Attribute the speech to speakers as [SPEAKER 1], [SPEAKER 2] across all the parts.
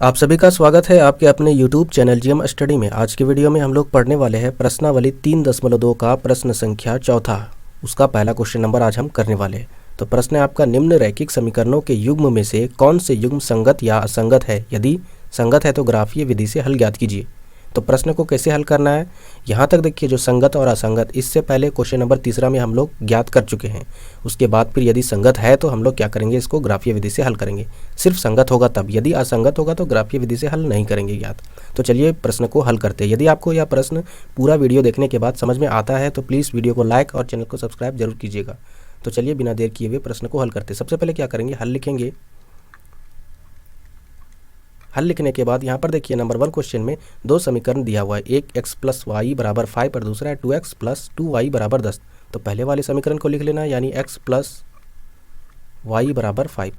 [SPEAKER 1] आप सभी का स्वागत है आपके अपने YouTube चैनल जीएम स्टडी में। आज की वीडियो में हम लोग पढ़ने वाले हैं प्रश्नावली 3.2 का प्रश्न संख्या चौथा। उसका पहला क्वेश्चन नंबर आज हम करने वाले हैं। तो प्रश्न है आपका, निम्न रैखिक समीकरणों के युग्म में से कौन से युग्म संगत या असंगत है? यदि संगत है तो ग्राफीय विधि से हल ज्ञात कीजिए। तो प्रश्न को कैसे हल करना है, यहाँ तक देखिए जो संगत और असंगत, इससे पहले क्वेश्चन नंबर तीसरा में हम लोग ज्ञात कर चुके हैं। उसके बाद फिर यदि संगत है तो हम लोग क्या करेंगे, इसको ग्राफीय विधि से हल करेंगे। सिर्फ संगत होगा तब, यदि असंगत होगा तो ग्राफीय विधि से हल नहीं करेंगे ज्ञात। तो चलिए प्रश्न को हल करते हैं। यदि आपको यह प्रश्न पूरा वीडियो देखने के बाद समझ में आता है तो प्लीज़ वीडियो को लाइक और चैनल को सब्सक्राइब जरूर कीजिएगा। तो चलिए बिना देर किए हुए प्रश्न को हल करते हैं। सबसे पहले क्या करेंगे, हल लिखेंगे। हल लिखने के बाद यहाँ पर देखिए नंबर 1 क्वेश्चन में दो समीकरण दिया हुआ है, एक x + y = 5 और दूसरा है 2x + 2y = 10। तो पहले वाले समीकरण को लिख लेना है, यानी x + y = 5,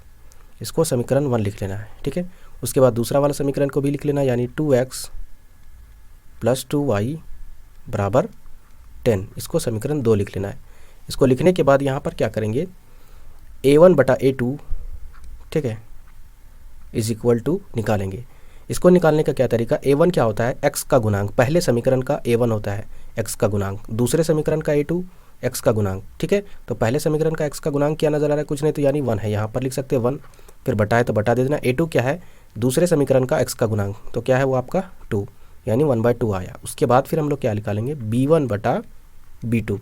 [SPEAKER 1] इसको समीकरण 1 लिख लेना है। ठीक है, उसके बाद दूसरा वाला समीकरण को भी लिख लेना, यानी 2x + 2y = 10, इसको समीकरण 2 लिख लेना है। इसको लिखने के बाद यहाँ पर क्या करेंगे, a1/a2, ठीक है, = निकालेंगे। इसको निकालने का क्या तरीका, a1 क्या होता है, x का गुणांक, पहले समीकरण का a1 होता है x का गुणांक, दूसरे समीकरण का a2 x का गुणांक। ठीक है, तो पहले समीकरण का x का गुणांक क्या नजर आ रहा है, कुछ नहीं तो यानी 1 है, यहाँ पर लिख सकते हैं 1, फिर बटा है तो बटा दे देना। a2 क्या है, दूसरे समीकरण का x का गुणांक, तो क्या है वो आपका 2, यानी 1/2 आया। उसके बाद फिर हम लोग क्या निकालेंगे, b1/b2।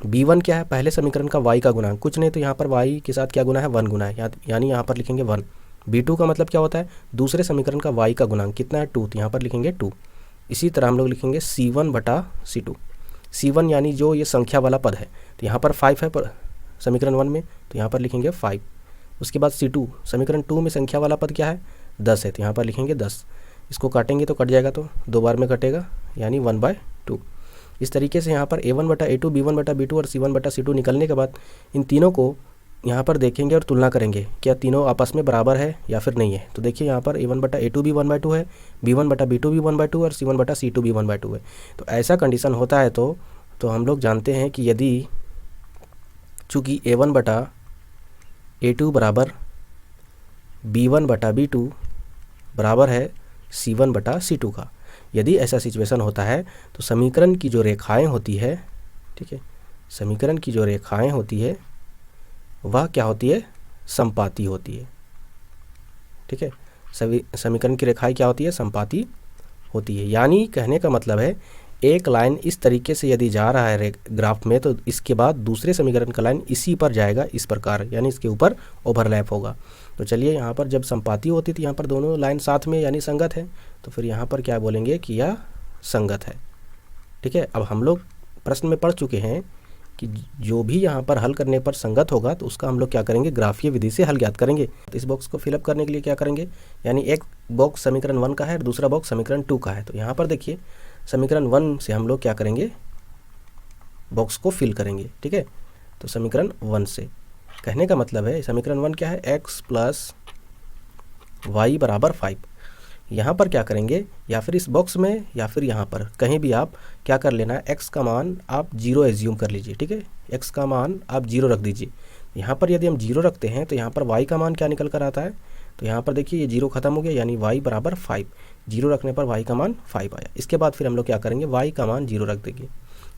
[SPEAKER 1] b1 क्या है, पहले समीकरण का y का गुणांक, कुछ नहीं तो यहाँ पर y के साथ क्या गुना है, 1 गुना है, यानी यहाँ पर लिखेंगे 1। b2 का मतलब क्या होता है, दूसरे समीकरण का y का गुणांक कितना है, 2, तो यहाँ पर लिखेंगे 2। इसी तरह हम लोग लिखेंगे c1/c2। c1 यानी जो ये संख्या वाला पद है, तो यहाँ पर 5 है पर समीकरण 1 में, तो यहाँ पर लिखेंगे 5। उसके बाद c2, समीकरण 2 में संख्या वाला पद क्या है, 10 है, तो यहाँ पर लिखेंगे 10। इसको काटेंगे तो कट जाएगा, तो 2 बार में कटेगा, यानी 1/2। इस तरीके से यहाँ पर a1/a2, b1/b2 और c1/c2 निकलने के बाद इन तीनों को यहाँ पर देखेंगे और तुलना करेंगे, क्या तीनों आपस में बराबर है या फिर नहीं है। तो देखिए यहाँ पर a1/a2 भी 1/2 है, b1/b2 भी 1/2 और c1/c2 भी 1/2 है। तो ऐसा कंडीशन होता है तो हम लोग जानते हैं कि यदि चूँकि a1/a2 बराबर b1/b2 बराबर है c1/c2 का, यदि ऐसा सिचुएशन होता है तो समीकरण की जो रेखाएं होती है, ठीक है, समीकरण की जो रेखाएं होती है वह क्या होती है, संपाती होती है। ठीक है, समीकरण की रेखाएं क्या होती है, संपाती होती है। यानी कहने का मतलब है एक लाइन इस तरीके से यदि जा रहा है ग्राफ में, तो इसके बाद दूसरे समीकरण का लाइन इसी पर जाएगा, इस प्रकार, यानी इसके ऊपर ओवरलैप होगा। तो चलिए यहाँ पर जब संपाती होती थी, यहाँ पर दोनों लाइन साथ में यानी संगत है, तो फिर यहाँ पर क्या बोलेंगे कि यह संगत है। ठीक है, अब हम लोग प्रश्न में पढ़ चुके हैं कि जो भी यहाँ पर हल करने पर संगत होगा तो उसका हम लोग क्या करेंगे, ग्राफीय विधि से हल ज्ञात करेंगे। तो इस बॉक्स को फिलअप करने के लिए क्या करेंगे, यानी एक बॉक्स समीकरण 1 का है और दूसरा बॉक्स समीकरण 2 का है। तो यहाँ पर देखिए समीकरण 1 से हम लोग क्या करेंगे, बॉक्स को फिल करेंगे। ठीक है, तो समीकरण 1 से, कहने का मतलब है समीकरण 1 क्या है, x + y = 5। यहाँ पर क्या करेंगे, या फिर इस बॉक्स में या फिर यहाँ पर कहीं भी आप क्या कर लेना है, x का मान आप 0 एज्यूम कर लीजिए। ठीक है, x का मान आप 0 रख दीजिए। यहाँ पर यदि हम 0 रखते हैं तो यहाँ पर y का मान क्या निकल कर आता है, तो यहाँ पर देखिए ये 0 खत्म हो गया, यानी y = 5। 0 रखने पर y का मान 5 आया। इसके बाद फिर हम लोग क्या करेंगे, y का मान 0 रख देंगे।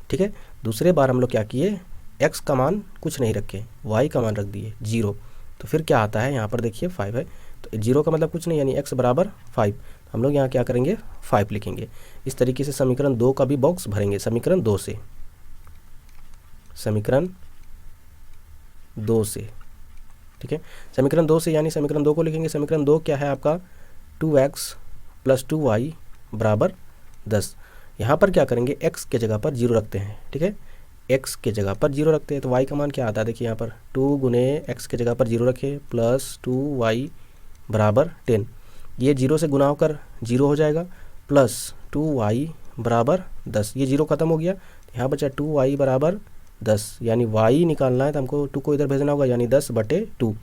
[SPEAKER 1] ठीक है, दूसरे बार हम लोग क्या किए, x का मान कुछ नहीं रखे, y का मान रख दिए 0, तो फिर क्या आता है, यहाँ पर देखिए 5 है, तो 0 का मतलब कुछ नहीं, यानी x = 5। हम लोग यहाँ क्या करेंगे, 5 लिखेंगे। इस तरीके से समीकरण 2 का भी बॉक्स भरेंगे, समीकरण 2 से, समीकरण 2 से। ठीक है, समीकरण 2 से, यानी समीकरण 2 को लिखेंगे। समीकरण 2 क्या है आपका, 2x + 2y = 10। यहाँ पर क्या करेंगे, x के जगह पर 0 रखते हैं। ठीक है, x के जगह पर 0 रखते हैं तो y का मान क्या आता है, देखिए यहाँ पर 2 गुने x के जगह पर 0 रखे + 2y = 10। ये 0 से गुना होकर 0 हो जाएगा, प्लस 2y = 10। ये 0 खत्म हो गया, यहाँ बचा 2y = 10, यानी y निकालना है तो हमको 2 को इधर भेजना होगा, यानी 10/2।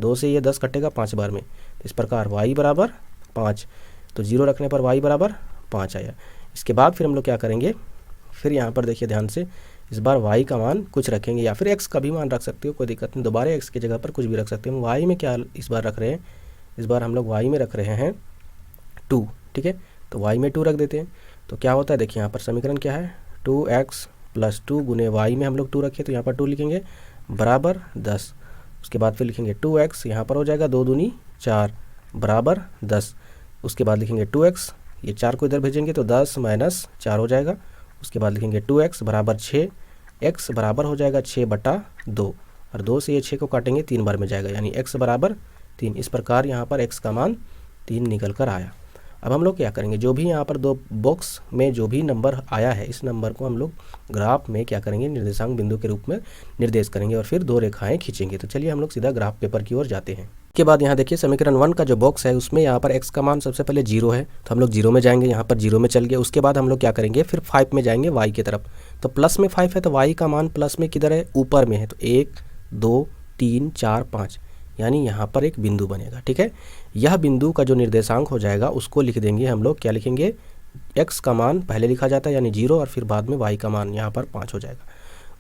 [SPEAKER 1] 2 से ये 10 कटेगा 5 बार में, तो इस प्रकार y = 5। तो 0 रखने पर y = 5 आया। इसके बाद फिर हम लोग क्या करेंगे, फिर यहाँ पर देखिए ध्यान से, इस बार y का मान कुछ रखेंगे, या फिर x का भी मान रख सकते हो, कोई दिक्कत नहीं, दोबारा x की जगह पर कुछ भी रख सकते हैं। y में क्या इस बार रख रहे हैं, इस बार हम लोग y में रख रहे हैं 2, ठीक है। तो y में 2 रख देते हैं, तो क्या होता है देखिए यहाँ पर समीकरण क्या है, 2x + 2 गुने y में हम लोग 2 रखे तो यहाँ पर 2 लिखेंगे बराबर 10। उसके बाद फिर लिखेंगे 2x, यहाँ पर हो जाएगा 2 दूनी 4 बराबर 10। उसके बाद लिखेंगे 2x, ये 4 को इधर भेजेंगे तो 10 - 4 हो जाएगा। उसके बाद लिखेंगे 2x बराबर 6, x बराबर हो जाएगा 6/2 और 2 से ये 6 को काटेंगे 3 बार में जाएगा, यानी x बराबर 3। इस प्रकार यहाँ पर x का मान 3 निकल कर आया। अब हम लोग क्या करेंगे, जो भी यहाँ पर दो बॉक्स में जो भी नंबर आया है इस नंबर को हम लोग ग्राफ में क्या करेंगे, निर्देशांक बिंदु के रूप में निर्देश करेंगे और फिर 2 रेखाएं खींचेंगे। तो चलिए हम लोग सीधा ग्राफ पेपर की ओर जाते हैं। के बाद यहाँ देखिए समीकरण 1 का जो बॉक्स है उसमें यहाँ पर x का मान सबसे पहले 0 है, तो हम लोग 0 में जाएंगे, यहाँ पर 0 में चल गए। उसके बाद हम लोग क्या करेंगे, फिर 5 में जाएंगे y की तरफ, तो प्लस में 5 है तो y का मान प्लस में किधर है, ऊपर में है, तो 1 2 3 4 5, यानी यहाँ पर एक बिंदु बनेगा, ठीक है। यह बिंदु का जो निर्देशांक हो जाएगा उसको लिख देंगे हम लोग, क्या लिखेंगे, x का मान पहले लिखा जाता है यानी 0 और फिर बाद में y का मान यहाँ पर 5 हो जाएगा।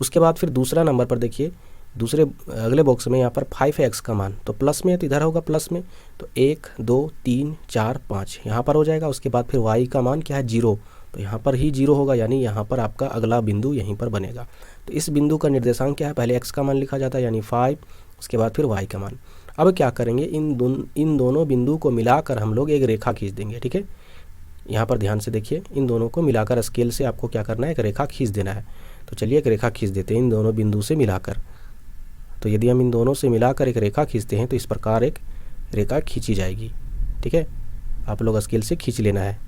[SPEAKER 1] उसके बाद फिर दूसरा नंबर पर देखिए, दूसरे अगले बॉक्स में यहाँ पर 5 है x का मान, तो प्लस में है तो इधर होगा प्लस में, तो 1 2 3 4 5 यहाँ पर हो जाएगा। उसके बाद फिर y का मान क्या है 0, तो यहाँ पर ही 0 होगा, यानी यहाँ पर आपका अगला बिंदु यहीं पर बनेगा। तो इस बिंदु का निर्देशांक क्या है, पहले x का मान लिखा जाता है यानी 5, उसके बाद फिर y का मान। अब क्या करेंगे, इन दोनों बिंदु को मिलाकर हम लोग एक रेखा खींच देंगे, ठीक है। यहाँ पर ध्यान से देखिए, इन दोनों को मिलाकर स्केल से आपको क्या करना है, एक रेखा खींच देना है। तो चलिए एक रेखा खींच देते हैं इन दोनों बिंदु से मिलाकर। तो यदि हम इन दोनों से मिलाकर एक रेखा खींचते हैं तो इस प्रकार एक रेखा खींची जाएगी, ठीक है। आप लोग स्केल से खींच लेना है।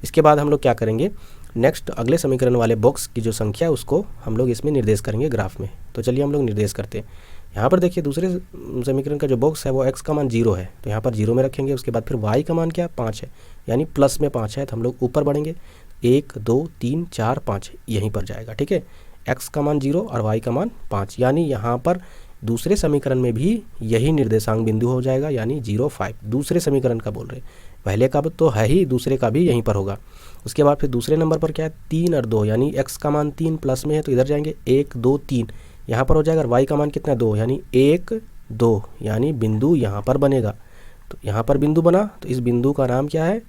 [SPEAKER 1] इसके बाद हम लोग क्या करेंगे, नेक्स्ट अगले समीकरण वाले बॉक्स की जो संख्या उसको हम लोग इसमें निर्देश करेंगे ग्राफ में। तो चलिए हम लोग निर्देश करते हैं। यहाँ पर देखिए दूसरे समीकरण का जो बॉक्स है वो x का मान 0 है, तो यहाँ पर 0 में रखेंगे। उसके बाद फिर y का मान क्या 5 है, यानी प्लस में 5 है, तो हम लोग ऊपर बढ़ेंगे, 1 2 3 4 5 यहीं पर जाएगा, ठीक है। x का मान 0 और y का मान 5, यानी यहाँ पर दूसरे समीकरण में भी यही निर्देशांक बिंदु हो जाएगा, यानी 0 5। दूसरे समीकरण का बोल रहे, पहले का तो है ही, दूसरे का भी यहीं पर होगा। उसके बाद फिर दूसरे नंबर पर क्या है 3 और 2, यानी x का मान 3 प्लस में है तो इधर जाएंगे 1 2 3 यहाँ पर हो जाएगा। और y का मान कितना है 2, यानी 1 2, यानी बिंदु यहाँ पर बनेगा। तो यहाँ पर बिंदु बना, तो इस बिंदु का नाम क्या है,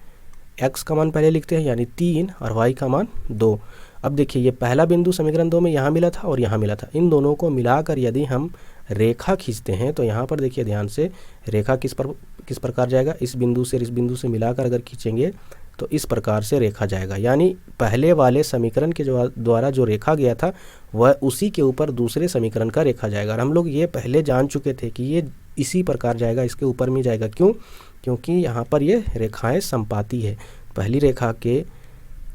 [SPEAKER 1] x का मान पहले लिखते हैं यानी 3 और y का मान 2। अब देखिए ये पहला बिंदु समीकरण 2 में यहाँ मिला था और यहाँ मिला था, इन दोनों को मिलाकर यदि हम रेखा खींचते हैं तो यहाँ पर देखिए ध्यान से, रेखा किस प्रकार जाएगा, इस बिंदु से इस बिंदु से मिलाकर अगर खींचेंगे तो इस प्रकार से रेखा जाएगा। यानी पहले वाले समीकरण के द्वारा जो रेखा गया था वह उसी के ऊपर दूसरे समीकरण का रेखा जाएगा। और हम लोग ये पहले जान चुके थे कि ये इसी प्रकार जाएगा, इसके ऊपर में जाएगा। क्यों? क्योंकि यहाँ पर ये रेखाएं संपाती है, पहली रेखा के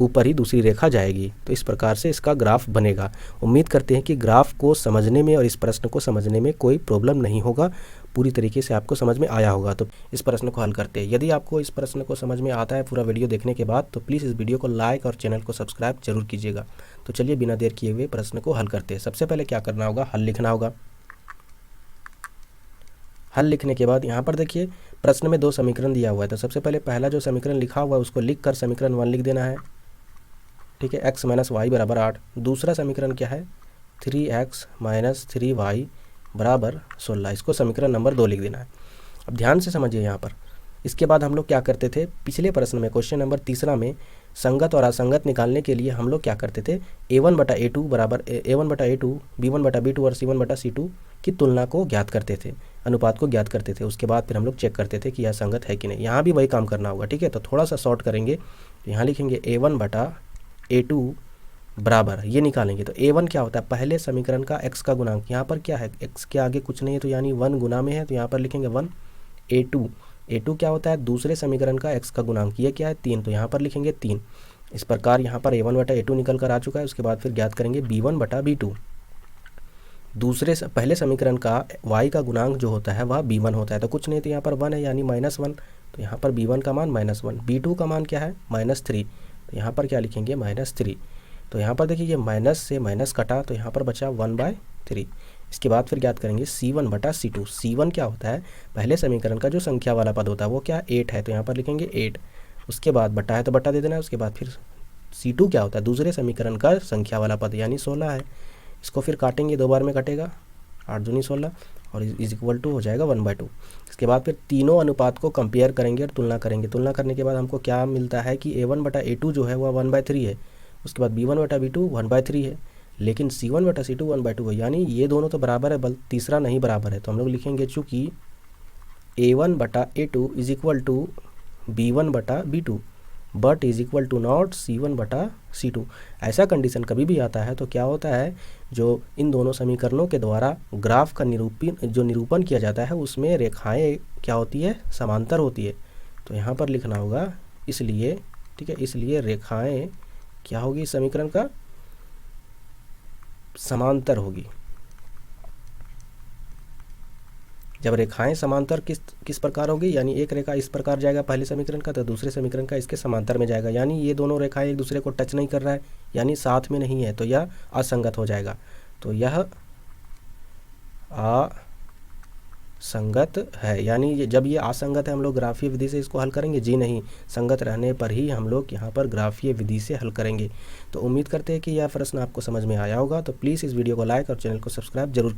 [SPEAKER 1] ऊपर ही दूसरी रेखा जाएगी। तो इस प्रकार से इसका ग्राफ बनेगा। उम्मीद करते हैं कि ग्राफ को समझने में और इस प्रश्न को समझने में कोई प्रॉब्लम नहीं होगा, पूरी तरीके से आपको समझ में आया होगा। तो इस प्रश्न को हल करते हैं। यदि आपको इस प्रश्न को समझ में आता है पूरा वीडियो देखने के बाद, तो प्लीज़ इस वीडियो को लाइक और चैनल को सब्सक्राइब जरूर कीजिएगा। तो चलिए बिना देर किए हुए प्रश्न को हल करते हैं। सबसे पहले क्या करना होगा, हल लिखना होगा। हल लिखने के बाद यहाँ पर देखिए प्रश्न में 2 समीकरण दिया हुआ है, तो सबसे पहले पहला जो समीकरण लिखा हुआ है उसको लिख कर समीकरण 1 लिख देना है, ठीक है। x - y = 8। दूसरा समीकरण क्या है, 3x - 3y = 16। इसको समीकरण नंबर 2 लिख देना है। अब ध्यान से समझिए यहाँ पर। इसके बाद हम लोग क्या करते थे, पिछले प्रश्न में क्वेश्चन नंबर 3 में संगत और असंगत निकालने के लिए हम लोग क्या करते थे, a1/a2 बराबर a1/a2, b1/b2 और c1/c2 की तुलना को ज्ञात करते थे, अनुपात को ज्ञात करते थे। उसके बाद फिर हम लोग चेक करते थे कि यह संगत है कि नहीं। यहाँ भी वही काम करना होगा, ठीक है। तो थोड़ा सा शॉर्ट करेंगे, यहाँ लिखेंगे a1/a2 बराबर, ये निकालेंगे तो a1 क्या होता है, पहले समीकरण का x का गुणांक। यहाँ पर क्या है, x के आगे कुछ नहीं है तो यानी 1 गुना में है, तो यहाँ पर लिखेंगे 1। a2 क्या होता है, दूसरे समीकरण का x का गुणांक, ये क्या है 3, तो यहाँ पर लिखेंगे 3। इस प्रकार यहाँ पर a1/a2 निकल कर आ चुका है। उसके बाद फिर ज्ञात करेंगे b1/b2। पहले समीकरण का y का गुणांक जो होता है वह b1 होता है, तो कुछ नहीं तो यहाँ पर 1 है यानी -1, तो यहाँ पर b1 का मान -1। b2 का मान क्या है -3, तो यहाँ पर क्या लिखेंगे -3। तो यहाँ पर देखिए ये माइनस से माइनस कटा तो यहाँ पर बचा 1/3। इसके बाद फिर ज्ञात करेंगे c1/c2। c1 क्या होता है, पहले समीकरण का जो संख्या वाला पद होता है वो क्या 8 है, तो यहाँ पर लिखेंगे 8। उसके बाद बटा है तो बटा दे देना है। उसके बाद फिर c2 क्या होता है, दूसरे समीकरण का संख्या वाला पद यानी 16 है। इसको फिर काटेंगे, 2 बार में कटेगा, 8 दूनी 16। और इज इक्वल टू हो जाएगा 1/2। इसके बाद फिर तीनों अनुपात को कंपेयर करेंगे और तुलना करेंगे। तुलना करने के बाद हमको क्या मिलता है कि A1/A2 जो है वह 1/3 है, उसके बाद B1/B2 1/3 है, लेकिन C1/C2 1/2 है, यानी ये दोनों तो बराबर है, बल तीसरा नहीं बराबर है। तो हम लोग लिखेंगे चूँकि A1/A2 is equal to B1/B2 but is equal to not C1/C2। ऐसा कंडीशन कभी भी आता है तो क्या होता है, जो इन दोनों समीकरणों के द्वारा ग्राफ का निरूपण किया जाता है उसमें रेखाएं क्या होती है, समांतर होती है। तो यहाँ पर लिखना होगा इसलिए, ठीक है, इसलिए रेखाएं क्या होगी, समीकरण का समांतर होगी। जब रेखाएं समांतर किस प्रकार होगी, यानी एक रेखा इस प्रकार जाएगा पहले समीकरण का, तो दूसरे समीकरण का इसके समांतर में जाएगा, यानी ये दोनों रेखाएं एक दूसरे को टच नहीं कर रहा है, यानी साथ में नहीं है, तो यह असंगत हो जाएगा। तो यह असंगत है, यानी जब ये असंगत है हम लोग ग्राफीय विधि से इसको हल करेंगे, जी नहीं, संगत रहने पर ही हम लोग यहाँ पर ग्राफीय विधि से हल करेंगे। तो उम्मीद करते हैं कि यह प्रश्न आपको समझ में आया होगा। तो प्लीज़ इस वीडियो को लाइक और चैनल को सब्सक्राइब जरूर